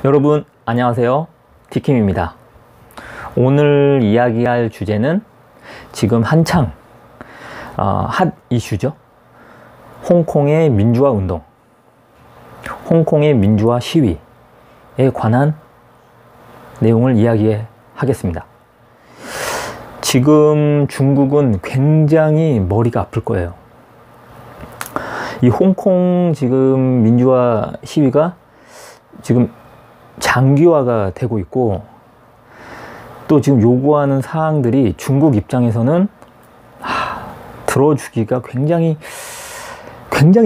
여러분 안녕하세요, 디킴입니다. 오늘 이야기할 주제는 지금 한창 핫 이슈죠. 홍콩의 민주화 운동, 홍콩의 민주화 시위에 관한 내용을 이야기하겠습니다. 지금 중국은 굉장히 머리가 아플 거예요. 이 홍콩 지금 민주화 시위가 지금 장기화가 되고 있고, 또 지금 요구하는 사항들이 중국 입장에서는 들어주기가 굉장히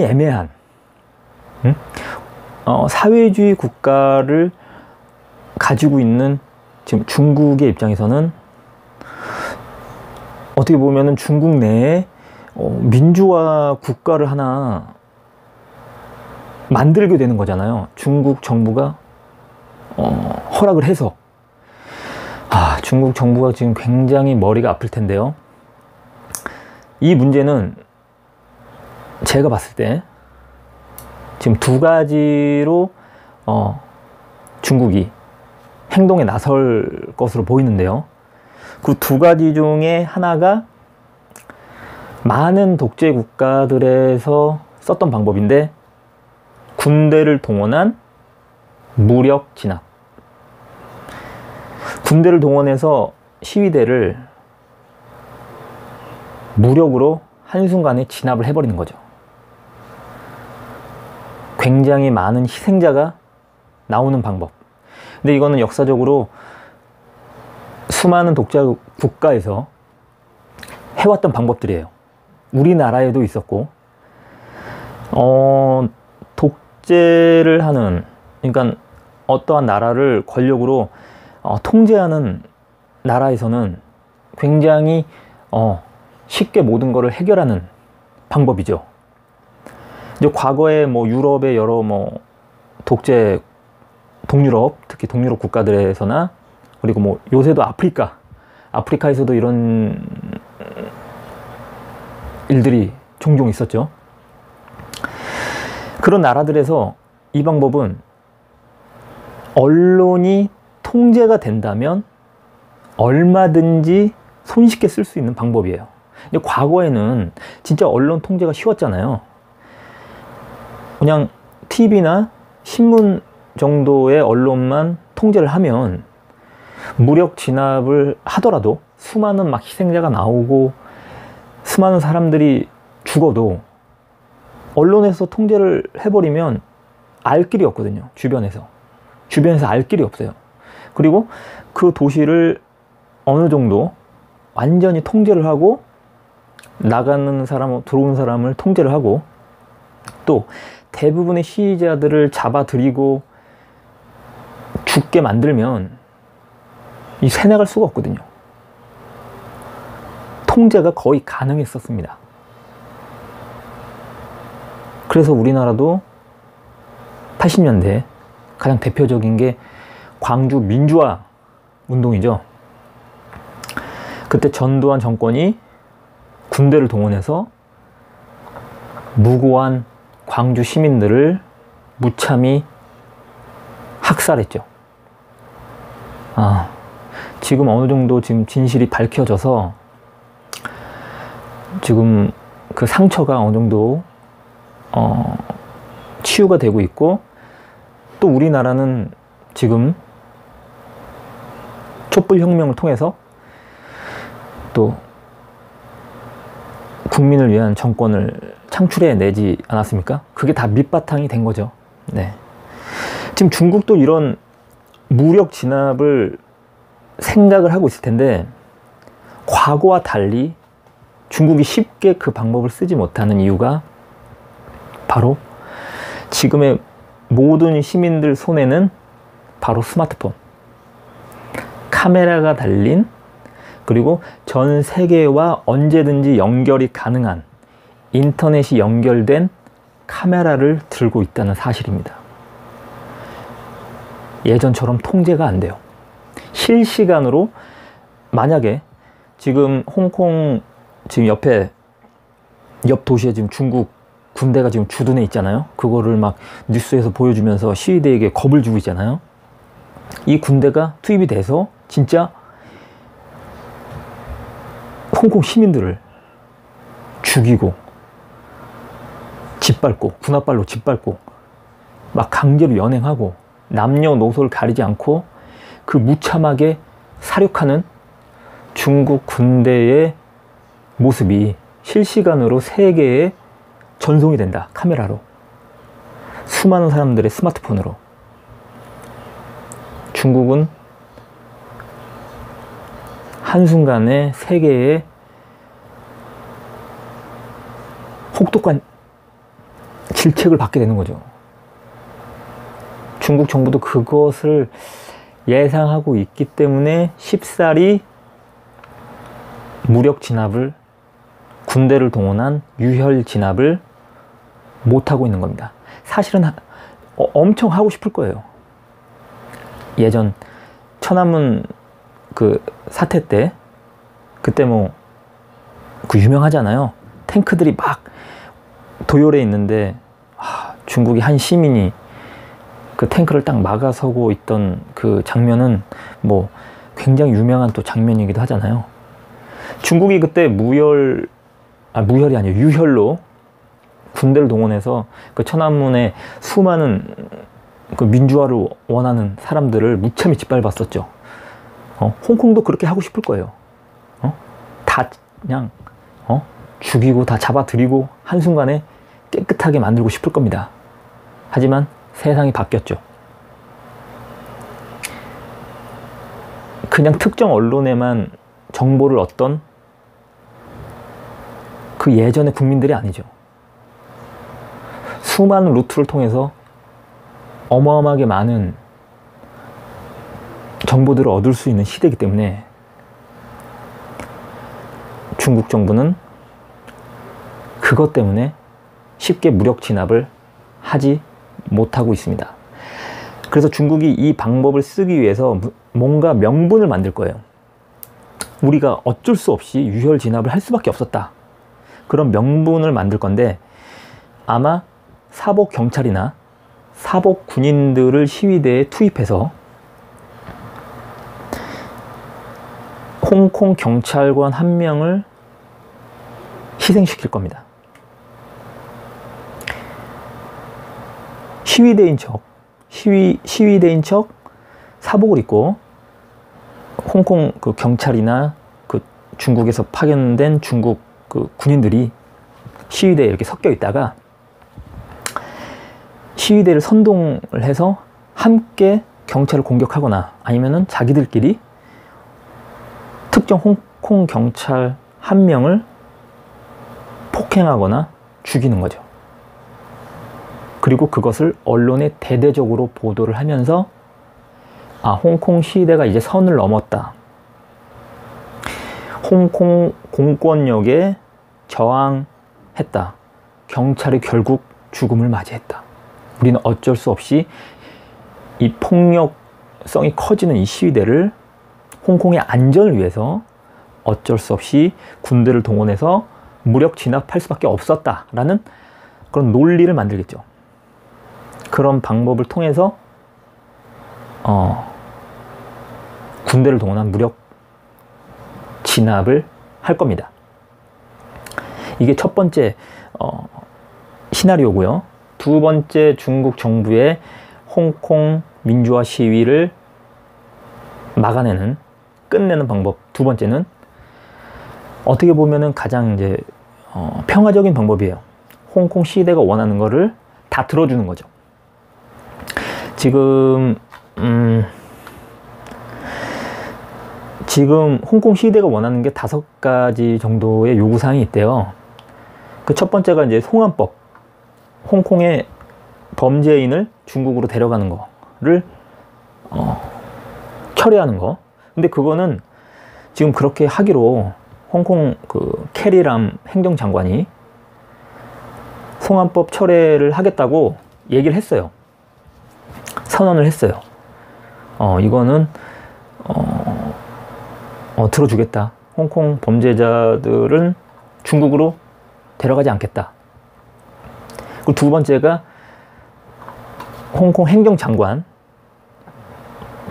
애매한, 사회주의 국가를 가지고 있는 지금 중국의 입장에서는 어떻게 보면은 중국 내에 민주화 국가를 하나 만들게 되는 거잖아요. 중국 정부가 허락을 해서. 중국 정부가 지금 굉장히 머리가 아플 텐데요. 이 문제는 제가 봤을 때 지금 두 가지로 중국이 행동에 나설 것으로 보이는데요. 그 두 가지 중에 하나가 많은 독재 국가들에서 썼던 방법인데, 군대를 동원한 무력 진압. 군대를 동원해서 시위대를 무력으로 한순간에 진압을 해버리는 거죠. 굉장히 많은 희생자가 나오는 방법. 근데 이거는 역사적으로 수많은 독재 국가에서 해왔던 방법들이에요. 우리나라에도 있었고, 독재를 하는, 그러니까 어떠한 나라를 권력으로 통제하는 나라에서는 굉장히 쉽게 모든 것을 해결하는 방법이죠. 이제 과거에 유럽의 여러 독재, 동유럽, 특히 동유럽 국가들에서나, 그리고 요새도 아프리카에서도 이런 일들이 종종 있었죠. 그런 나라들에서 이 방법은 언론이 통제가 된다면 얼마든지 손쉽게 쓸 수 있는 방법이에요. 근데 과거에는 진짜 언론 통제가 쉬웠잖아요. 그냥 TV나 신문 정도의 언론만 통제를 하면 무력 진압을 하더라도 수많은 희생자가 나오고 수많은 사람들이 죽어도 언론에서 통제를 해버리면 알 길이 없거든요. 주변에서 알 길이 없어요. 그리고 그 도시를 어느 정도 완전히 통제를 하고, 나가는 사람, 들어오는 사람을 통제를 하고, 또 대부분의 시위자들을 잡아들이고 죽게 만들면 이 새나갈 수가 없거든요. 통제가 거의 가능했었습니다. 그래서 우리나라도 80년대 가장 대표적인 게 광주 민주화 운동이죠. 그때 전두환 정권이 군대를 동원해서 무고한 광주 시민들을 무참히 학살했죠. 지금 어느 정도 진실이 밝혀져서 지금 그 상처가 어느 정도 치유가 되고 있고, 또 우리나라는 지금 촛불혁명을 통해서 또 국민을 위한 정권을 창출해내지 않았습니까? 그게 다 밑바탕이 된 거죠. 네. 지금 중국도 이런 무력 진압을 생각을 하고 있을 텐데, 과거와 달리 중국이 쉽게 그 방법을 쓰지 못하는 이유가 바로 지금의 모든 시민들 손에는 바로 스마트폰, 카메라가 달린, 그리고 전 세계와 언제든지 연결이 가능한 인터넷이 연결된 카메라를 들고 있다는 사실입니다. 예전처럼 통제가 안 돼요. 실시간으로, 만약에 지금 홍콩 지금 옆 도시에 지금 중국 군대가 지금 주둔해 있잖아요. 그거를 막 뉴스에서 보여주면서 시위대에게 겁을 주고 있잖아요. 이 군대가 투입이 돼서 진짜 홍콩 시민들을 죽이고 짓밟고 군홧발로 짓밟고 막 강제로 연행하고 남녀노소를 가리지 않고 그 무참하게 사륙하는 중국 군대의 모습이 실시간으로 세계에 전송이 된다. 카메라로. 수많은 사람들의 스마트폰으로. 중국은 한순간에 세계에 혹독한 질책을 받게 되는 거죠. 중국 정부도 그것을 예상하고 있기 때문에 쉽사리 무력 진압을, 군대를 동원한 유혈 진압을 못하고 있는 겁니다. 사실은 엄청 하고 싶을 거예요. 예전 천안문 그 사태 때, 그때 뭐 그 유명하잖아요. 탱크들이 막 도열해 있는데 중국의 한 시민이 그 탱크를 딱 막아서고 있던 그 장면은 뭐 굉장히 유명한 또 장면이기도 하잖아요. 중국이 그때 무혈이 아니에요. 유혈로 군대를 동원해서 그 천안문에 수많은 그 민주화를 원하는 사람들을 무참히 짓밟았었죠. 홍콩도 그렇게 하고 싶을 거예요. 다 그냥 죽이고 다 잡아들이고 한순간에 깨끗하게 만들고 싶을 겁니다. 하지만 세상이 바뀌었죠. 그냥 특정 언론에만 정보를 얻던 그 예전의 국민들이 아니죠. 수많은 루트를 통해서 어마어마하게 많은 정보들을 얻을 수 있는 시대이기 때문에 중국 정부는 그것 때문에 쉽게 무력 진압을 하지 못하고 있습니다. 그래서 중국이 이 방법을 쓰기 위해서 뭔가 명분을 만들 거예요. 우리가 어쩔 수 없이 유혈 진압을 할 수밖에 없었다. 그런 명분을 만들 건데 아마 사복 경찰이나 사복 군인들을 시위대에 투입해서 홍콩 경찰관 한 명을 희생시킬 겁니다. 시위대인 척 사복을 입고 홍콩 그 경찰이나 그 중국에서 파견된 중국 그 군인들이 시위대에 이렇게 섞여 있다가 시위대를 선동을 해서 함께 경찰을 공격하거나 아니면은 자기들끼리 특정 홍콩 경찰 한 명을 폭행하거나 죽이는 거죠. 그리고 그것을 언론에 대대적으로 보도를 하면서 홍콩 시위대가 이제 선을 넘었다. 홍콩 공권력에 저항했다. 경찰이 결국 죽음을 맞이했다. 우리는 어쩔 수 없이 이 폭력성이 커지는 이 시위대를 홍콩의 안전을 위해서 어쩔 수 없이 군대를 동원해서 무력 진압할 수밖에 없었다라는 그런 논리를 만들겠죠. 그런 방법을 통해서 군대를 동원한 무력 진압을 할 겁니다. 이게 첫 번째 시나리오고요. 두 번째 중국 정부의 홍콩 민주화 시위를 막아내는, 끝내는 방법 두 번째는 어떻게 보면은 가장 이제 평화적인 방법이에요. 홍콩 시위대가 원하는 거를 다 들어주는 거죠. 지금 홍콩 시위대가 원하는 게 5가지 정도의 요구사항이 있대요. 그 첫 번째가 이제 송환법. 홍콩의 범죄인을 중국으로 데려가는 거를 철회하는 거. 근데 그거는 지금 그렇게 하기로 홍콩 그 캐리람 행정장관이 송환법 철회를 하겠다고 얘기를 했어요. 선언을 했어요. 이거는 들어주겠다. 홍콩 범죄자들은 중국으로 데려가지 않겠다. 그리고 두 번째가 홍콩 행정장관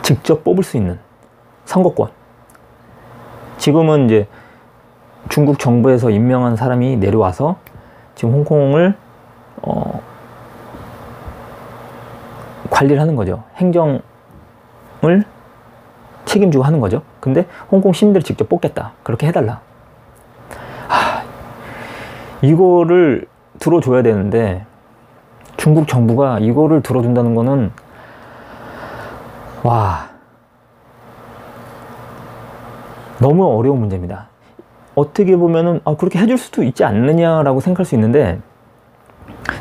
직접 뽑을 수 있는 선거권. 지금은 이제 중국 정부에서 임명한 사람이 내려와서 지금 홍콩을 관리를 하는 거죠. 행정을 책임지고 하는 거죠. 근데 홍콩 시민들이 직접 뽑겠다. 그렇게 해달라. 이거를 들어줘야 되는데 중국 정부가 이거를 들어준다는 거는 와, 너무 어려운 문제입니다. 어떻게 보면은 그렇게 해줄 수도 있지 않느냐라고 생각할 수 있는데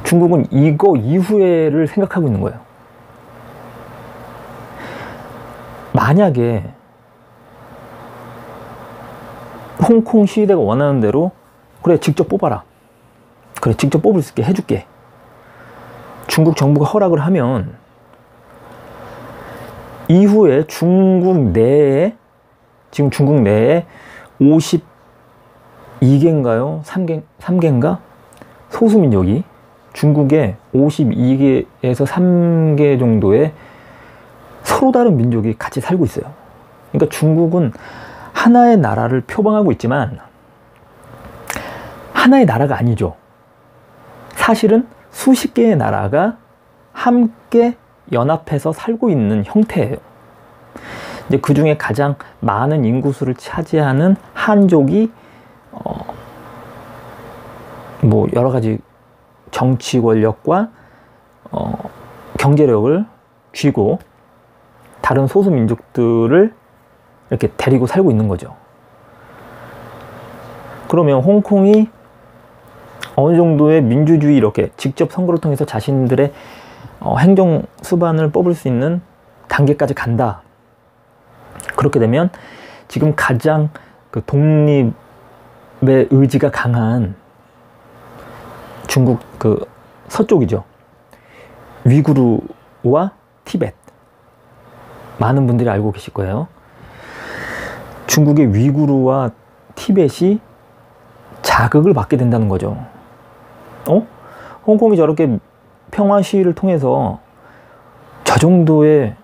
중국은 이거 이후에를 생각하고 있는 거예요. 만약에 홍콩 시위대가 원하는 대로 그래 직접 뽑아라. 그래 직접 뽑을 수 있게 해줄게. 중국 정부가 허락을 하면 이후에 중국 내에 지금 중국 내에 52개인가요? 3개인가? 소수민족이 중국에 52개에서 3개 정도의 서로 다른 민족이 같이 살고 있어요. 그러니까 중국은 하나의 나라를 표방하고 있지만 하나의 나라가 아니죠. 사실은 수십 개의 나라가 함께 연합해서 살고 있는 형태예요. 이제 그 중에 가장 많은 인구수를 차지하는 한족이 뭐 여러 가지 정치 권력과 경제력을 쥐고 다른 소수 민족들을 이렇게 데리고 살고 있는 거죠. 그러면 홍콩이 어느 정도의 민주주의 이렇게 직접 선거를 통해서 자신들의 행정 수반을 뽑을 수 있는 단계까지 간다. 그렇게 되면 지금 가장 그 독립의 의지가 강한 중국 그 서쪽이죠. 위구르와 티벳. 많은 분들이 알고 계실 거예요. 중국의 위구르와 티벳이 자극을 받게 된다는 거죠. 홍콩이 저렇게 평화 시위를 통해서 저 정도의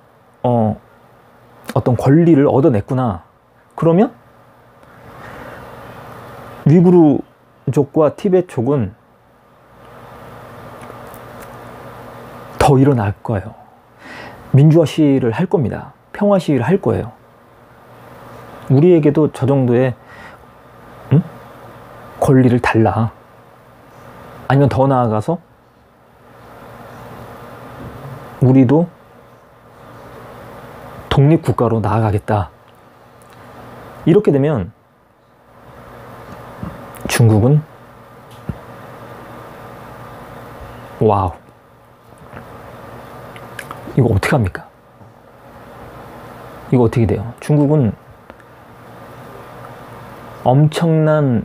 어떤 권리를 얻어냈구나. 그러면 위구르족과 티벳족은 더 일어날 거예요. 민주화 시위를 할 겁니다. 평화 시위를 할 거예요. 우리에게도 저 정도의 권리를 달라. 아니면 더 나아가서 우리도 독립국가로 나아가겠다. 이렇게 되면 중국은 와우, 이거 어떻게 합니까? 이거 어떻게 돼요? 중국은 엄청난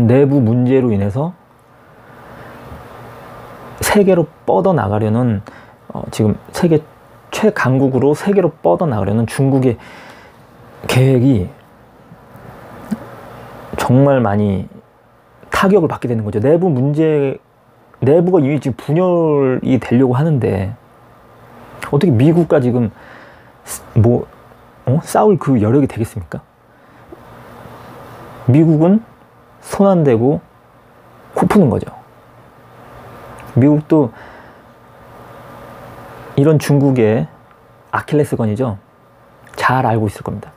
내부 문제로 인해서 세계로 뻗어나가려는 지금 세계 최강국으로 세계로 뻗어나가려는 중국의 계획이 정말 많이 타격을 받게 되는 거죠. 내부 문제, 내부가 이미 지금 분열이 되려고 하는데 어떻게 미국과 지금 싸울 그 여력이 되겠습니까? 미국은 손 안 대고 코 푸는 거죠. 미국도 이런 중국의 아킬레스건이죠. 잘 알고 있을 겁니다.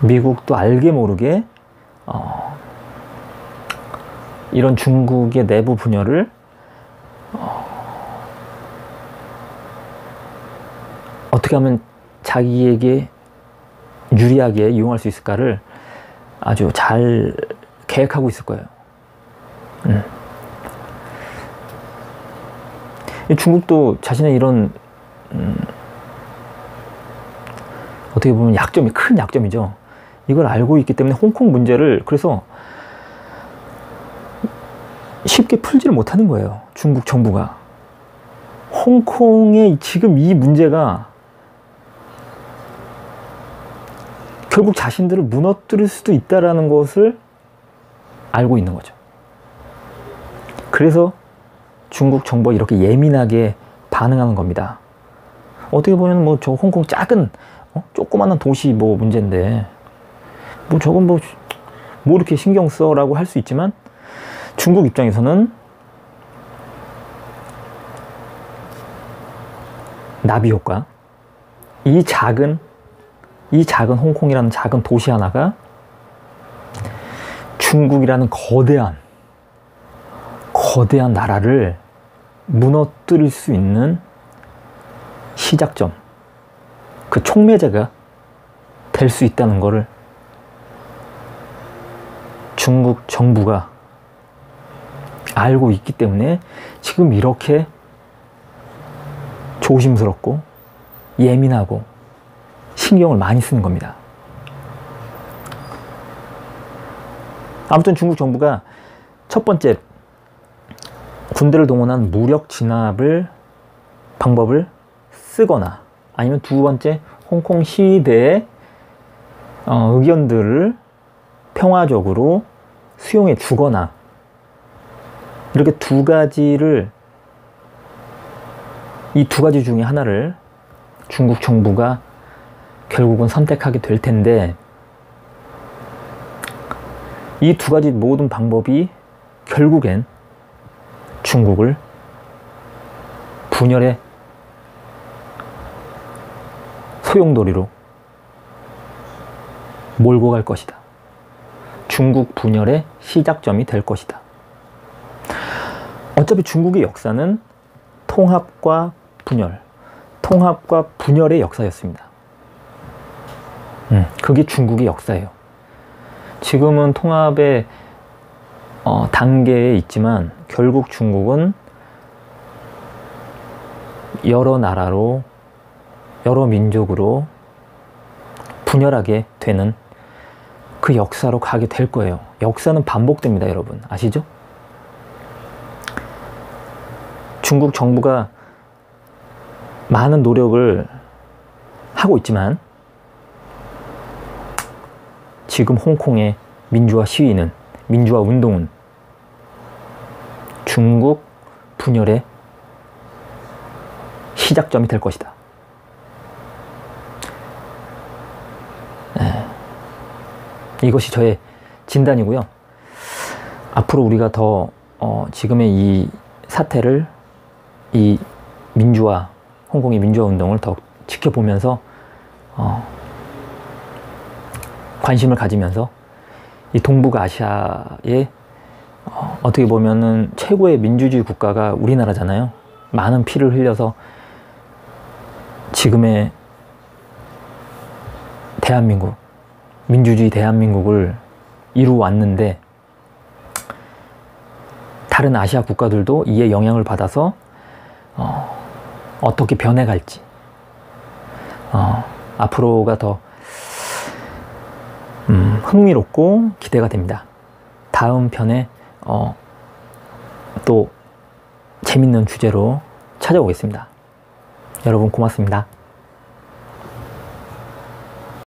미국도 알게 모르게 이런 중국의 내부 분열을 어떻게 하면 자기에게 유리하게 이용할 수 있을까를 아주 잘 계획하고 있을 거예요. 중국도 자신의 이런 어떻게 보면 약점이, 큰 약점이죠. 이걸 알고 있기 때문에 홍콩 문제를 그래서 쉽게 풀지를 못하는 거예요. 중국 정부가. 홍콩의 지금 이 문제가 결국 자신들을 무너뜨릴 수도 있다는 것을 알고 있는 거죠. 그래서 중국 정부가 이렇게 예민하게 반응하는 겁니다. 어떻게 보면 뭐 저 홍콩 작은 조그마한 도시 뭐 문제인데 뭐 저건 뭐 이렇게 신경 써라고 할 수 있지만 중국 입장에서는 나비 효과, 이 작은 홍콩이라는 작은 도시 하나가 중국이라는 거대한 나라를 무너뜨릴 수 있는 시작점, 그 촉매제가 될 수 있다는 것을 중국 정부가 알고 있기 때문에 지금 이렇게 조심스럽고 예민하고 신경을 많이 쓰는 겁니다. 아무튼 중국 정부가 첫 번째 군대를 동원한 무력 진압을 방법을 쓰거나 아니면 두 번째 홍콩 시위대의 의견들을 평화적으로 수용해 주거나 이렇게 이 두 가지 중에 하나를 중국 정부가 결국은 선택하게 될 텐데 이 두 가지 모든 방법이 결국엔 중국을 분열의 소용돌이로 몰고 갈 것이다. 중국 분열의 시작점이 될 것이다. 어차피 중국의 역사는 통합과 분열의 역사였습니다. 그게 중국의 역사예요. 지금은 통합의 단계에 있지만 결국 중국은 여러 나라로 여러 민족으로 분열하게 되는 그 역사로 가게 될 거예요. 역사는 반복됩니다, 여러분. 아시죠? 중국 정부가 많은 노력을 하고 있지만 지금 홍콩의 민주화 시위는, 민주화 운동은 중국 분열의 시작점이 될 것이다. 이것이 저의 진단이고요. 앞으로 우리가 더 지금의 이 사태를, 이 민주화, 홍콩의 민주화 운동을 더 지켜보면서 관심을 가지면서 이 동북아시아의 어떻게 보면은 최고의 민주주의 국가가 우리나라잖아요. 많은 피를 흘려서 지금의 대한민국, 민주주의 대한민국을 이루어왔는데 다른 아시아 국가들도 이에 영향을 받아서 어떻게 변해갈지 앞으로가 더 흥미롭고 기대가 됩니다. 다음 편에 또 재밌는 주제로 찾아오겠습니다. 여러분 고맙습니다.